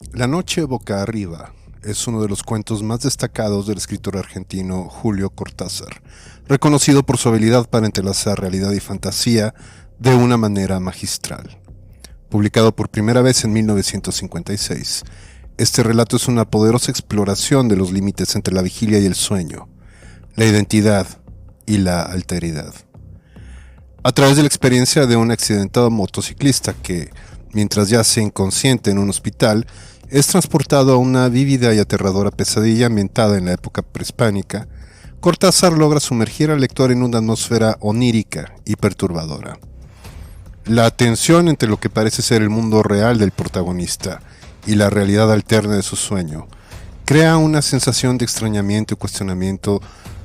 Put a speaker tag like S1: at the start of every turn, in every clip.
S1: La noche boca arriba es uno de los cuentos más destacados del escritor argentino Julio Cortázar, reconocido por su habilidad para entrelazar realidad y fantasía de una manera magistral. Publicado por primera vez en 1956, este relato es una poderosa exploración de los límites entre la vigilia y el sueño, la identidad y la alteridad. A través de la experiencia de un accidentado motociclista que, mientras yace inconsciente en un hospital, es transportado a una vívida y aterradora pesadilla ambientada en la época prehispánica, Cortázar logra sumergir al lector en una atmósfera onírica y perturbadora. La tensión entre lo que parece ser el mundo real del protagonista y la realidad alterna de su sueño crea una sensación de extrañamiento y cuestionamiento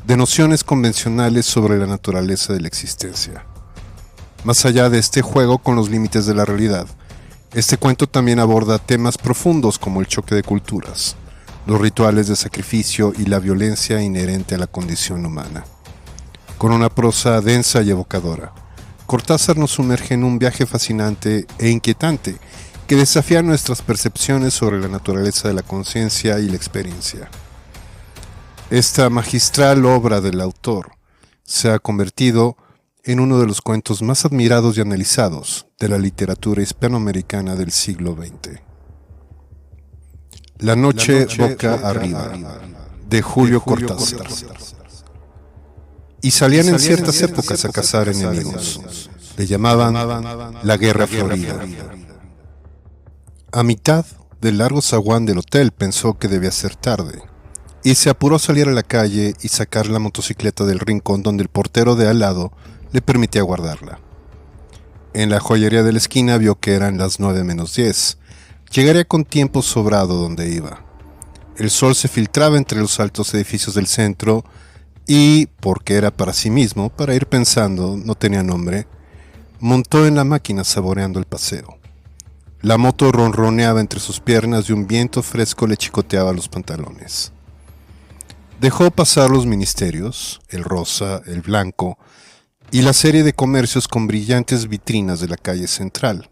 S1: de nociones convencionales sobre la naturaleza de la existencia. Más allá de este juego con los límites de la realidad, este cuento también aborda temas profundos como el choque de culturas, los rituales de sacrificio y la violencia inherente a la condición humana. Con una prosa densa y evocadora, Cortázar nos sumerge en un viaje fascinante e inquietante que desafía nuestras percepciones sobre la naturaleza de la conciencia y la experiencia. Esta magistral obra del autor se ha convertido en uno de los cuentos más admirados y analizados de la literatura hispanoamericana del siglo XX. La noche boca arriba, de Julio Cortázar. Y salían en ciertas épocas a cazar enemigos. Le llamaban la Guerra Florida. A mitad del largo zaguán del hotel pensó que debía ser tarde, y se apuró a salir a la calle y sacar la motocicleta del rincón donde el portero de al lado le permitía guardarla. En la joyería de la esquina vio que eran las 9:10. Llegaría con tiempo sobrado donde iba. El sol se filtraba entre los altos edificios del centro y, porque era para sí mismo, para ir pensando, no tenía nombre, montó en la máquina saboreando el paseo. La moto ronroneaba entre sus piernas y un viento fresco le chicoteaba los pantalones. Dejó pasar los ministerios, el rosa, el blanco, y la serie de comercios con brillantes vitrinas de la calle central.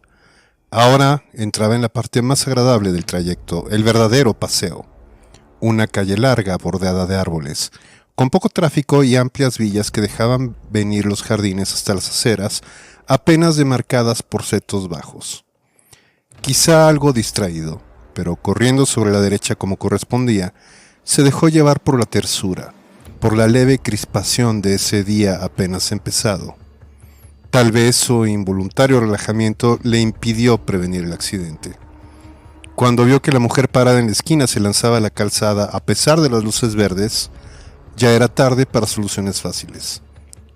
S1: Ahora entraba en la parte más agradable del trayecto, el verdadero paseo. Una calle larga bordeada de árboles, con poco tráfico y amplias villas que dejaban venir los jardines hasta las aceras, apenas demarcadas por setos bajos. Quizá algo distraído, pero corriendo sobre la derecha como correspondía, se dejó llevar por la tersura, por la leve crispación de ese día apenas empezado. Tal vez su involuntario relajamiento le impidió prevenir el accidente. Cuando vio que la mujer parada en la esquina se lanzaba a la calzada a pesar de las luces verdes, ya era tarde para soluciones fáciles.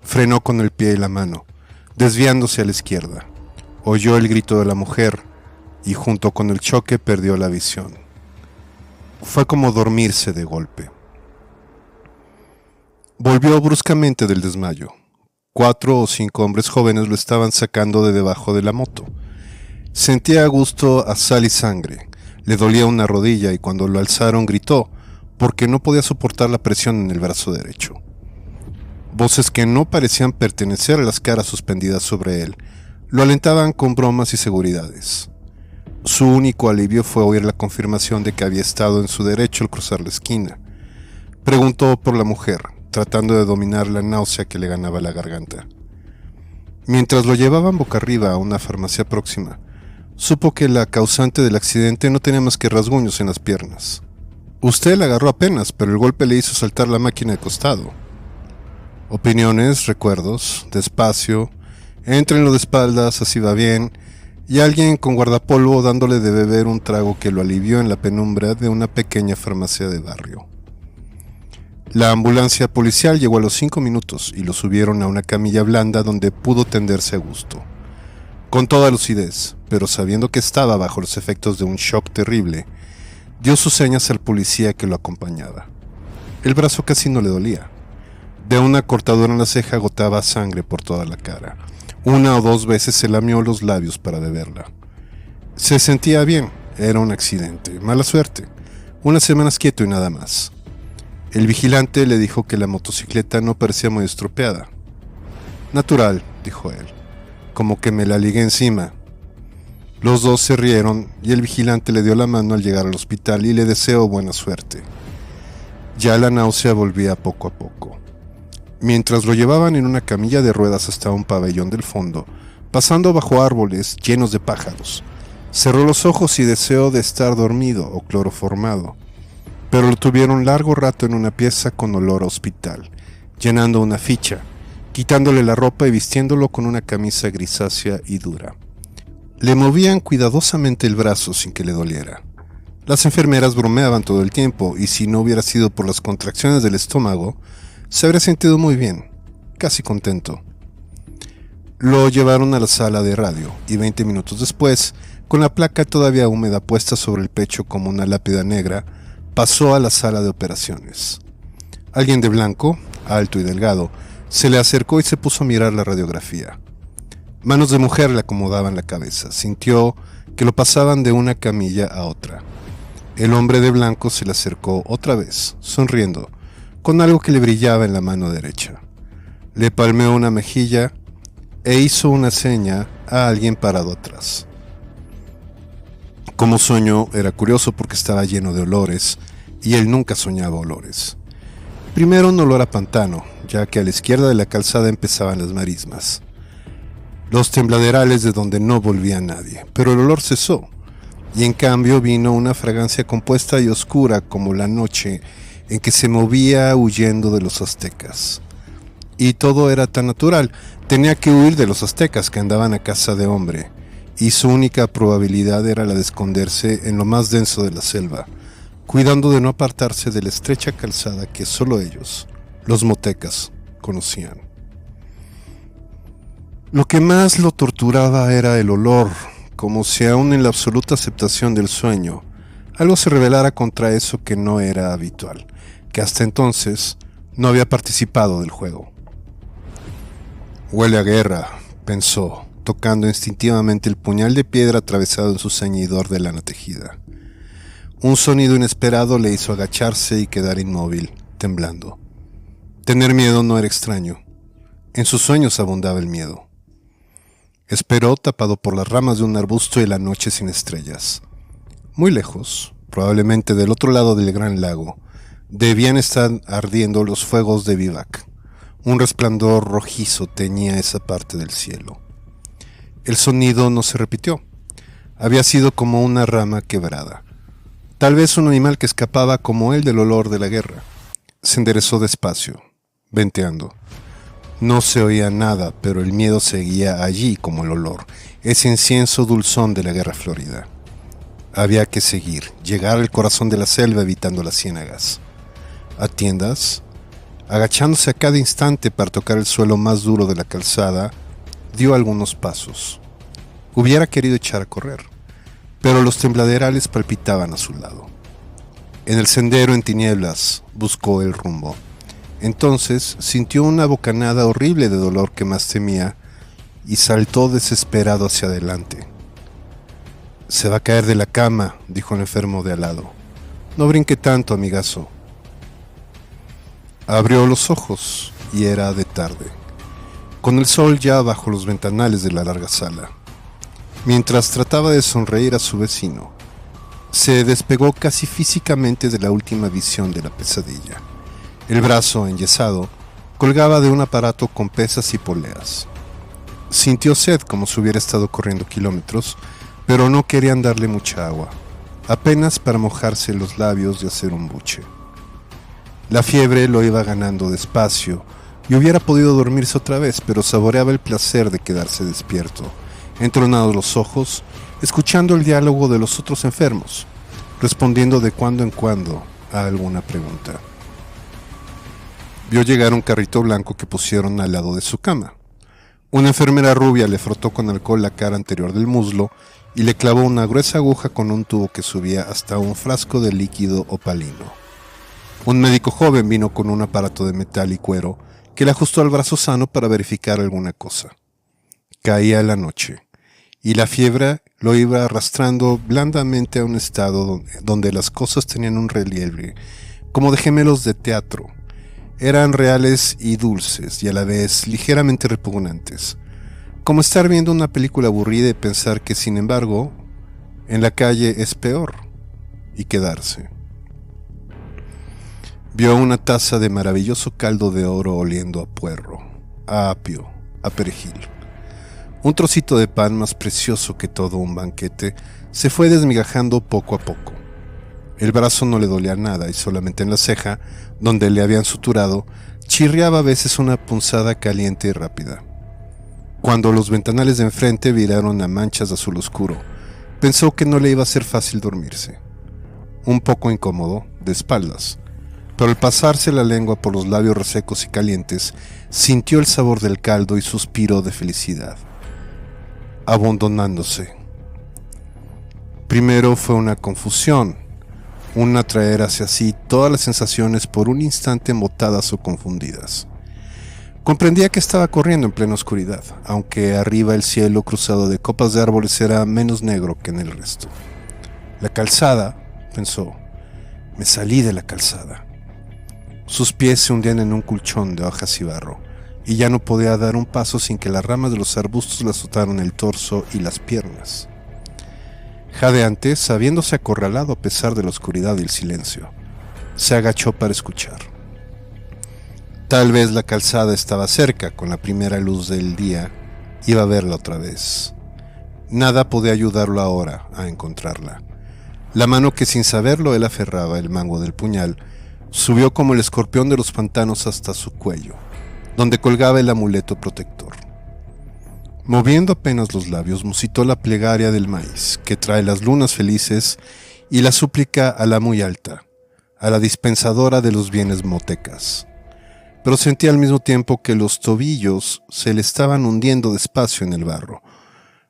S1: Frenó con el pie y la mano, desviándose a la izquierda. Oyó el grito de la mujer y junto con el choque perdió la visión. Fue como dormirse de golpe. Volvió bruscamente del desmayo. 4 o 5 hombres jóvenes lo estaban sacando de debajo de la moto. Sentía a gusto a sal y sangre. Le dolía una rodilla y cuando lo alzaron gritó, porque no podía soportar la presión en el brazo derecho. Voces que no parecían pertenecer a las caras suspendidas sobre él lo alentaban con bromas y seguridades. Su único alivio fue oír la confirmación de que había estado en su derecho al cruzar la esquina. Preguntó por la mujer, tratando de dominar la náusea que le ganaba la garganta. Mientras lo llevaban boca arriba a una farmacia próxima, supo que la causante del accidente no tenía más que rasguños en las piernas. Usted la agarró apenas, pero el golpe le hizo saltar la máquina de costado. Opiniones, recuerdos, despacio, éntrenlo de espaldas, así va bien, y alguien con guardapolvo dándole de beber un trago que lo alivió en la penumbra de una pequeña farmacia de barrio. La ambulancia policial llegó a los 5 minutos y lo subieron a una camilla blanda donde pudo tenderse a gusto. Con toda lucidez, pero sabiendo que estaba bajo los efectos de un shock terrible, dio sus señas al policía que lo acompañaba. El brazo casi no le dolía. De una cortadura en la ceja gotaba sangre por toda la cara. 1 o 2 veces se lamió los labios para beberla. Se sentía bien, era un accidente, mala suerte, unas semanas quieto y nada más. El vigilante le dijo que la motocicleta no parecía muy estropeada. Natural, dijo él, como que me la ligué encima. Los dos se rieron y el vigilante le dio la mano al llegar al hospital y le deseó buena suerte. Ya la náusea volvía poco a poco. Mientras lo llevaban en una camilla de ruedas hasta un pabellón del fondo, pasando bajo árboles llenos de pájaros, cerró los ojos y deseó de estar dormido o cloroformado, pero lo tuvieron largo rato en una pieza con olor a hospital, llenando una ficha, quitándole la ropa y vistiéndolo con una camisa grisácea y dura. Le movían cuidadosamente el brazo sin que le doliera. Las enfermeras bromeaban todo el tiempo y si no hubiera sido por las contracciones del estómago, se habría sentido muy bien, casi contento. Lo llevaron a la sala de radio y 20 minutos después, con la placa todavía húmeda puesta sobre el pecho como una lápida negra, pasó a la sala de operaciones. Alguien de blanco, alto y delgado, se le acercó y se puso a mirar la radiografía. Manos de mujer le acomodaban la cabeza. Sintió que lo pasaban de una camilla a otra. El hombre de blanco se le acercó otra vez, sonriendo, con algo que le brillaba en la mano derecha. Le palmeó una mejilla e hizo una seña a alguien parado atrás. Como sueño, era curioso porque estaba lleno de olores, y él nunca soñaba olores. Primero un olor a pantano, ya que a la izquierda de la calzada empezaban las marismas. Los tembladerales de donde no volvía nadie, pero el olor cesó, y en cambio vino una fragancia compuesta y oscura como la noche en que se movía huyendo de los aztecas. Y todo era tan natural, tenía que huir de los aztecas que andaban a caza de hombre, y su única probabilidad era la de esconderse en lo más denso de la selva, cuidando de no apartarse de la estrecha calzada que solo ellos, los motecas, conocían. Lo que más lo torturaba era el olor, como si aún en la absoluta aceptación del sueño, algo se rebelara contra eso que no era habitual, que hasta entonces no había participado del juego. Huele a guerra, pensó, tocando instintivamente el puñal de piedra atravesado en su ceñidor de lana tejida. Un sonido inesperado le hizo agacharse y quedar inmóvil, temblando. Tener miedo no era extraño. En sus sueños abundaba el miedo. Esperó tapado por las ramas de un arbusto y la noche sin estrellas. Muy lejos, probablemente del otro lado del gran lago, debían estar ardiendo los fuegos de Vivac. Un resplandor rojizo teñía esa parte del cielo. El sonido no se repitió. Había sido como una rama quebrada. Tal vez un animal que escapaba como él del olor de la guerra. Se enderezó despacio, venteando. No se oía nada, pero el miedo seguía allí como el olor, ese incienso dulzón de la guerra florida. Había que seguir, llegar al corazón de la selva evitando las ciénagas. A tiendas, agachándose a cada instante para tocar el suelo más duro de la calzada, dio algunos pasos. Hubiera querido echar a correr, pero los tembladerales palpitaban a su lado. En el sendero en tinieblas buscó el rumbo. Entonces sintió una bocanada horrible de dolor que más temía y saltó desesperado hacia adelante. «Se va a caer de la cama», dijo el enfermo de al lado. «No brinque tanto, amigazo». Abrió los ojos y era de tarde, con el sol ya bajo los ventanales de la larga sala. Mientras trataba de sonreír a su vecino, se despegó casi físicamente de la última visión de la pesadilla. El brazo, enyesado, colgaba de un aparato con pesas y poleas. Sintió sed como si hubiera estado corriendo kilómetros, pero no querían darle mucha agua, apenas para mojarse los labios y hacer un buche. La fiebre lo iba ganando despacio y hubiera podido dormirse otra vez, pero saboreaba el placer de quedarse despierto, entronados los ojos, escuchando el diálogo de los otros enfermos, respondiendo de cuando en cuando a alguna pregunta. Vio llegar un carrito blanco que pusieron al lado de su cama. Una enfermera rubia le frotó con alcohol la cara anterior del muslo y le clavó una gruesa aguja con un tubo que subía hasta un frasco de líquido opalino. Un médico joven vino con un aparato de metal y cuero que le ajustó al brazo sano para verificar alguna cosa. Caía la noche, y la fiebre lo iba arrastrando blandamente a un estado donde las cosas tenían un relieve, como de gemelos de teatro. Eran reales y dulces, y a la vez ligeramente repugnantes. Como estar viendo una película aburrida y pensar que, sin embargo, en la calle es peor, y quedarse. Vio una taza de maravilloso caldo de oro oliendo a puerro, a apio, a perejil. Un trocito de pan más precioso que todo un banquete se fue desmigajando poco a poco. El brazo no le dolía nada y solamente en la ceja, donde le habían suturado, chirriaba a veces una punzada caliente y rápida. Cuando los ventanales de enfrente viraron a manchas de azul oscuro, pensó que no le iba a ser fácil dormirse. Un poco incómodo, de espaldas, pero al pasarse la lengua por los labios resecos y calientes, sintió el sabor del caldo y suspiró de felicidad, abandonándose. Primero fue una confusión, un atraer hacia sí todas las sensaciones por un instante embotadas o confundidas. Comprendía que estaba corriendo en plena oscuridad, aunque arriba el cielo cruzado de copas de árboles era menos negro que en el resto. La calzada, pensó, me salí de la calzada. Sus pies se hundían en un colchón de hojas y barro, y ya no podía dar un paso sin que las ramas de los arbustos le azotaran el torso y las piernas. Jadeante, sabiéndose acorralado a pesar de la oscuridad y el silencio, se agachó para escuchar. Tal vez la calzada estaba cerca, con la primera luz del día, iba a verla otra vez. Nada podía ayudarlo ahora a encontrarla. La mano que sin saberlo él aferraba el mango del puñal, subió como el escorpión de los pantanos hasta su cuello, donde colgaba el amuleto protector. Moviendo apenas los labios, musitó la plegaria del maíz, que trae las lunas felices, y la súplica a la muy alta, a la dispensadora de los bienes motecas. Pero sentía al mismo tiempo que los tobillos se le estaban hundiendo despacio en el barro.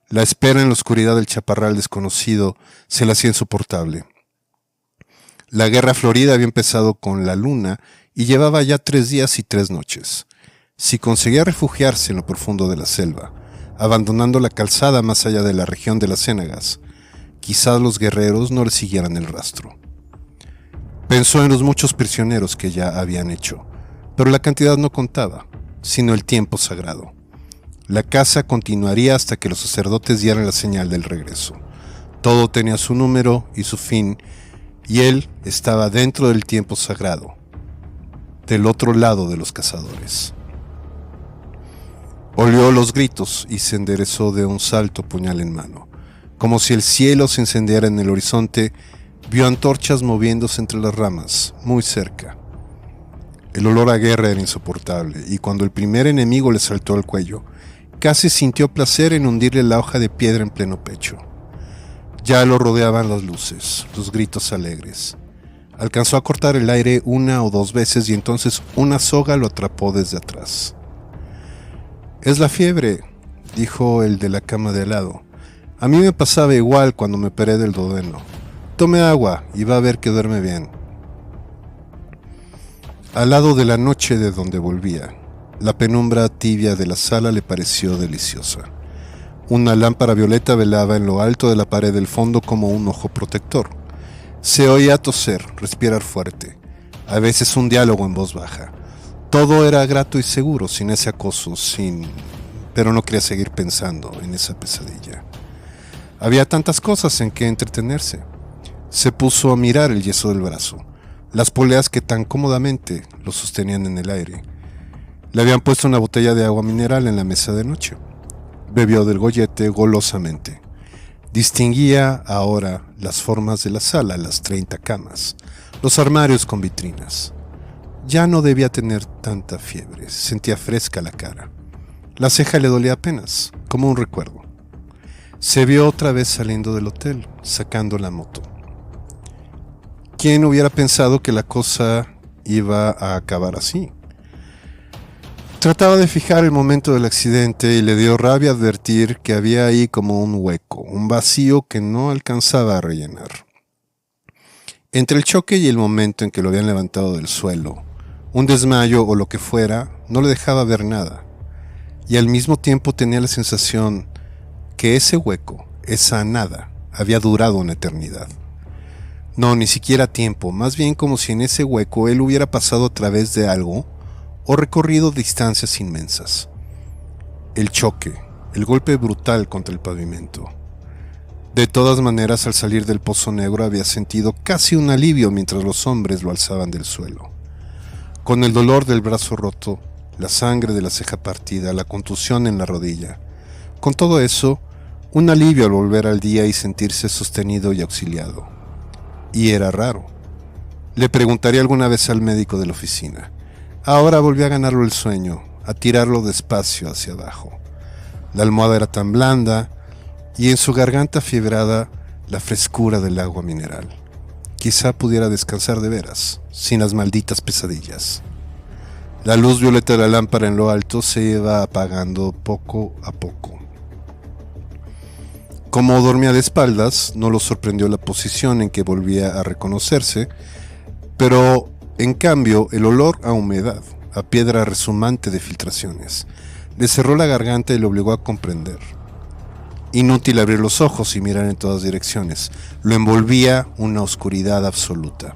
S1: La espera en la oscuridad del chaparral desconocido se le hacía insoportable. La guerra florida había empezado con la luna y llevaba ya 3 días y 3 noches. Si conseguía refugiarse en lo profundo de la selva, abandonando la calzada más allá de la región de las ciénagas, quizás los guerreros no le siguieran el rastro. Pensó en los muchos prisioneros que ya habían hecho, pero la cantidad no contaba, sino el tiempo sagrado. La caza continuaría hasta que los sacerdotes dieran la señal del regreso. Todo tenía su número y su fin, y él estaba dentro del tiempo sagrado, del otro lado de los cazadores. Olió los gritos y se enderezó de un salto, puñal en mano. Como si el cielo se encendiera en el horizonte, vio antorchas moviéndose entre las ramas, muy cerca. El olor a guerra era insoportable, y cuando el primer enemigo le saltó al cuello, casi sintió placer en hundirle la hoja de piedra en pleno pecho. Ya lo rodeaban las luces, los gritos alegres. Alcanzó a cortar el aire 1 o 2 veces y entonces una soga lo atrapó desde atrás. «Es la fiebre», dijo el de la cama de al lado. «A mí me pasaba igual cuando me operé del duodeno. Tome agua y va a ver que duerme bien». Al lado de la noche de donde volvía, la penumbra tibia de la sala le pareció deliciosa. Una lámpara violeta velaba en lo alto de la pared del fondo como un ojo protector. Se oía toser, respirar fuerte, a veces un diálogo en voz baja. Todo era grato y seguro, sin ese acoso, pero no quería seguir pensando en esa pesadilla. Había tantas cosas en que entretenerse. Se puso a mirar el yeso del brazo, las poleas que tan cómodamente lo sostenían en el aire. Le habían puesto una botella de agua mineral en la mesa de noche. Bebió del gollete golosamente. Distinguía ahora las formas de la sala, las 30 camas, los armarios con vitrinas. Ya no debía tener tanta fiebre, sentía fresca la cara. La ceja le dolía apenas, como un recuerdo. Se vio otra vez saliendo del hotel, sacando la moto. ¿Quién hubiera pensado que la cosa iba a acabar así? Trataba de fijar el momento del accidente y le dio rabia advertir que había ahí como un hueco, un vacío que no alcanzaba a rellenar. Entre el choque y el momento en que lo habían levantado del suelo, un desmayo o lo que fuera no le dejaba ver nada, y al mismo tiempo tenía la sensación que ese hueco, esa nada, había durado una eternidad. No, ni siquiera tiempo, más bien como si en ese hueco él hubiera pasado a través de algo o recorrido distancias inmensas. El choque, el golpe brutal contra el pavimento. De todas maneras, al salir del pozo negro había sentido casi un alivio mientras los hombres lo alzaban del suelo. Con el dolor del brazo roto, la sangre de la ceja partida, la contusión en la rodilla. Con todo eso, un alivio al volver al día y sentirse sostenido y auxiliado. Y era raro. Le preguntaría alguna vez al médico de la oficina. Ahora volvió a ganarlo el sueño, a tirarlo despacio hacia abajo. La almohada era tan blanda y en su garganta fiebrada la frescura del agua mineral. Quizá pudiera descansar de veras, sin las malditas pesadillas. La luz violeta de la lámpara en lo alto se iba apagando poco a poco. Como dormía de espaldas, no lo sorprendió la posición en que volvía a reconocerse, pero en cambio el olor a humedad, a piedra resumante de filtraciones, le cerró la garganta y lo obligó a comprender. Inútil abrir los ojos y mirar en todas direcciones, lo envolvía una oscuridad absoluta.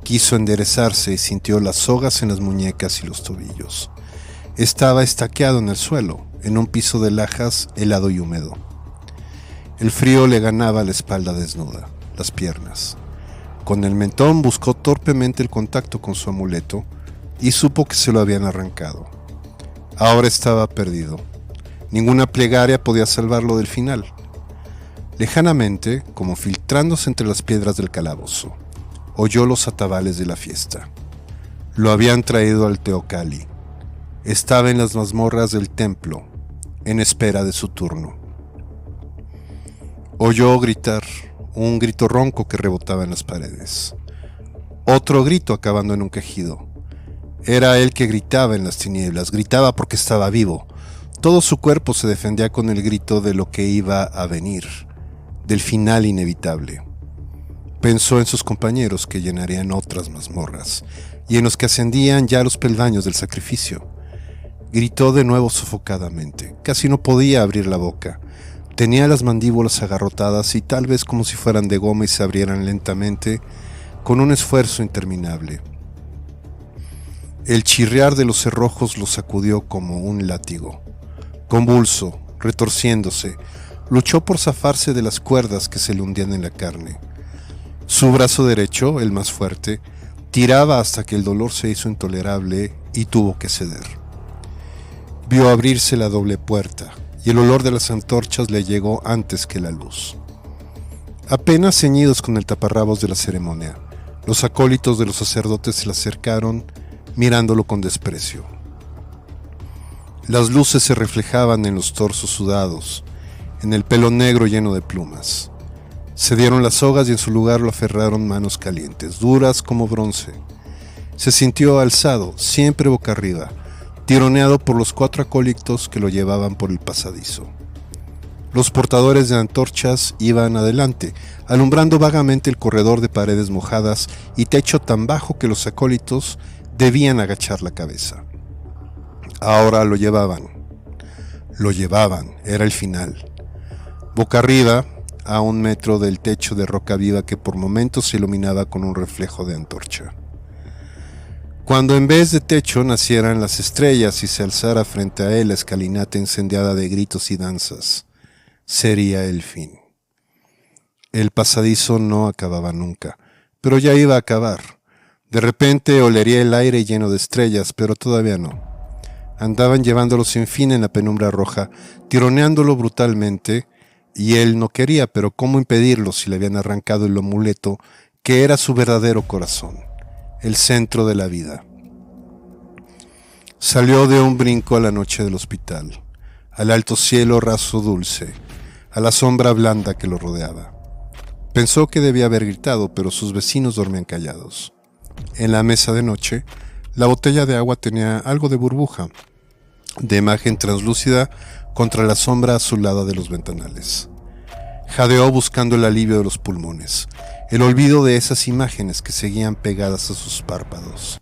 S1: Quiso enderezarse y sintió las sogas en las muñecas y los tobillos. Estaba estaqueado en el suelo, en un piso de lajas helado y húmedo. El frío le ganaba la espalda desnuda, las piernas. Con el mentón buscó torpemente el contacto con su amuleto y supo que se lo habían arrancado. Ahora estaba perdido. Ninguna plegaria podía salvarlo del final. Lejanamente, como filtrándose entre las piedras del calabozo, oyó los atabales de la fiesta. Lo habían traído al Teocalli. Estaba en las mazmorras del templo, en espera de su turno. Oyó gritar, un grito ronco que rebotaba en las paredes. Otro grito acabando en un quejido. Era él que gritaba en las tinieblas, gritaba porque estaba vivo. Todo su cuerpo se defendía con el grito de lo que iba a venir, del final inevitable. Pensó en sus compañeros que llenarían otras mazmorras, y en los que ascendían ya los peldaños del sacrificio. Gritó de nuevo sofocadamente, casi no podía abrir la boca. Tenía las mandíbulas agarrotadas y tal vez como si fueran de goma y se abrieran lentamente, con un esfuerzo interminable. El chirriar de los cerrojos lo sacudió como un látigo. Convulso, retorciéndose, luchó por zafarse de las cuerdas que se le hundían en la carne. Su brazo derecho, el más fuerte, tiraba hasta que el dolor se hizo intolerable y tuvo que ceder. Vio abrirse la doble puerta y el olor de las antorchas le llegó antes que la luz. Apenas ceñidos con el taparrabos de la ceremonia, los acólitos de los sacerdotes se le acercaron mirándolo con desprecio. Las luces se reflejaban en los torsos sudados, en el pelo negro lleno de plumas. Se dieron las sogas y en su lugar lo aferraron manos calientes, duras como bronce. Se sintió alzado, siempre boca arriba, tironeado por los 4 acólitos que lo llevaban por el pasadizo. Los portadores de antorchas iban adelante, alumbrando vagamente el corredor de paredes mojadas y techo tan bajo que los acólitos debían agachar la cabeza. Ahora lo llevaban, era el final. Boca arriba, a 1 metro del techo de roca viva que por momentos se iluminaba con un reflejo de antorcha. Cuando en vez de techo nacieran las estrellas y se alzara frente a él la escalinata incendiada de gritos y danzas, sería el fin. El pasadizo no acababa nunca, pero ya iba a acabar. De repente olería el aire lleno de estrellas, pero todavía no. Andaban llevándolo sin fin en la penumbra roja, tironeándolo brutalmente, y él no quería, pero ¿cómo impedirlo si le habían arrancado el amuleto que era su verdadero corazón? El centro de la vida. Salió de un brinco a la noche del hospital, al alto cielo raso dulce, a la sombra blanda que lo rodeaba. Pensó que debía haber gritado, pero sus vecinos dormían callados. En la mesa de noche, la botella de agua tenía algo de burbuja, de imagen translúcida contra la sombra azulada de los ventanales. Jadeó buscando el alivio de los pulmones, el olvido de esas imágenes que seguían pegadas a sus párpados.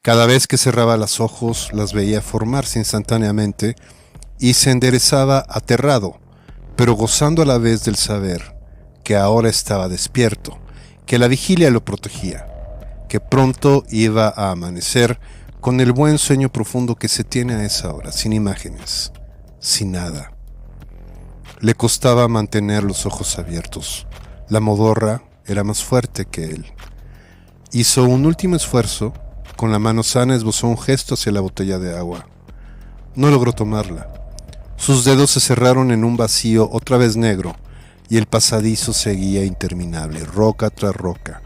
S1: Cada vez que cerraba los ojos, las veía formarse instantáneamente y se enderezaba aterrado, pero gozando a la vez del saber que ahora estaba despierto, que la vigilia lo protegía, que pronto iba a amanecer con el buen sueño profundo que se tiene a esa hora, sin imágenes, sin nada. Le costaba mantener los ojos abiertos. La modorra era más fuerte que él. Hizo un último esfuerzo. Con la mano sana esbozó un gesto hacia la botella de agua. No logró tomarla. Sus dedos se cerraron en un vacío otra vez negro, y el pasadizo seguía interminable, roca tras roca,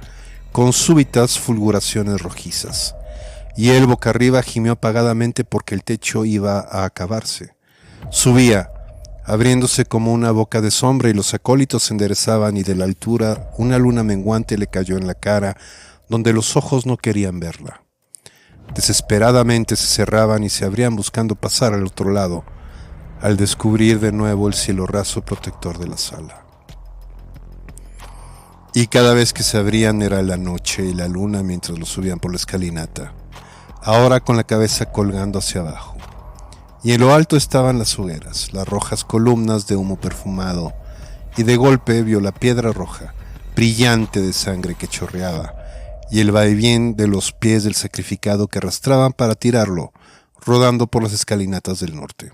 S1: con súbitas fulguraciones rojizas. Y él boca arriba gimió apagadamente porque el techo iba a acabarse. Subía, abriéndose como una boca de sombra, y los acólitos se enderezaban, y de la altura una luna menguante le cayó en la cara, donde los ojos no querían verla. Desesperadamente se cerraban y se abrían buscando pasar al otro lado, al descubrir de nuevo el cielo raso protector de la sala. Y cada vez que se abrían era la noche y la luna mientras lo subían por la escalinata, ahora con la cabeza colgando hacia abajo. Y en lo alto estaban las hogueras, las rojas columnas de humo perfumado, y de golpe vio la piedra roja, brillante de sangre que chorreaba, y el vaivén de los pies del sacrificado que arrastraban para tirarlo, rodando por las escalinatas del norte.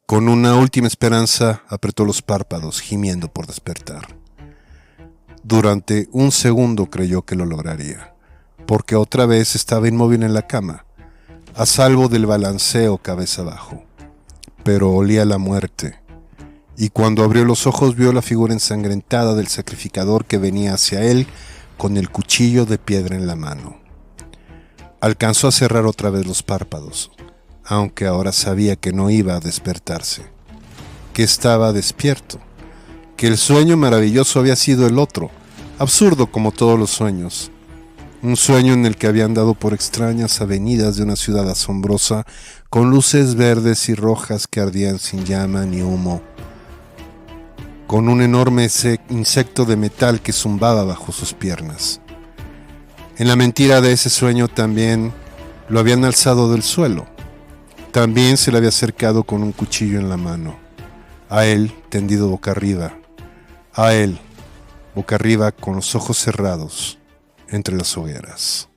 S1: Con una última esperanza apretó los párpados, gimiendo por despertar. Durante un segundo creyó que lo lograría, porque otra vez estaba inmóvil en la cama, a salvo del balanceo cabeza abajo, pero olía la muerte, y cuando abrió los ojos vio la figura ensangrentada del sacrificador que venía hacia él con el cuchillo de piedra en la mano. Alcanzó a cerrar otra vez los párpados, aunque ahora sabía que no iba a despertarse, que estaba despierto, que el sueño maravilloso había sido el otro, absurdo como todos los sueños, un sueño en el que había andado por extrañas avenidas de una ciudad asombrosa, con luces verdes y rojas que ardían sin llama ni humo, con un enorme insecto de metal que zumbaba bajo sus piernas. En la mentira de ese sueño también lo habían alzado del suelo. También se le había acercado con un cuchillo en la mano. A él, tendido boca arriba. A él, boca arriba con los ojos cerrados entre las hogueras.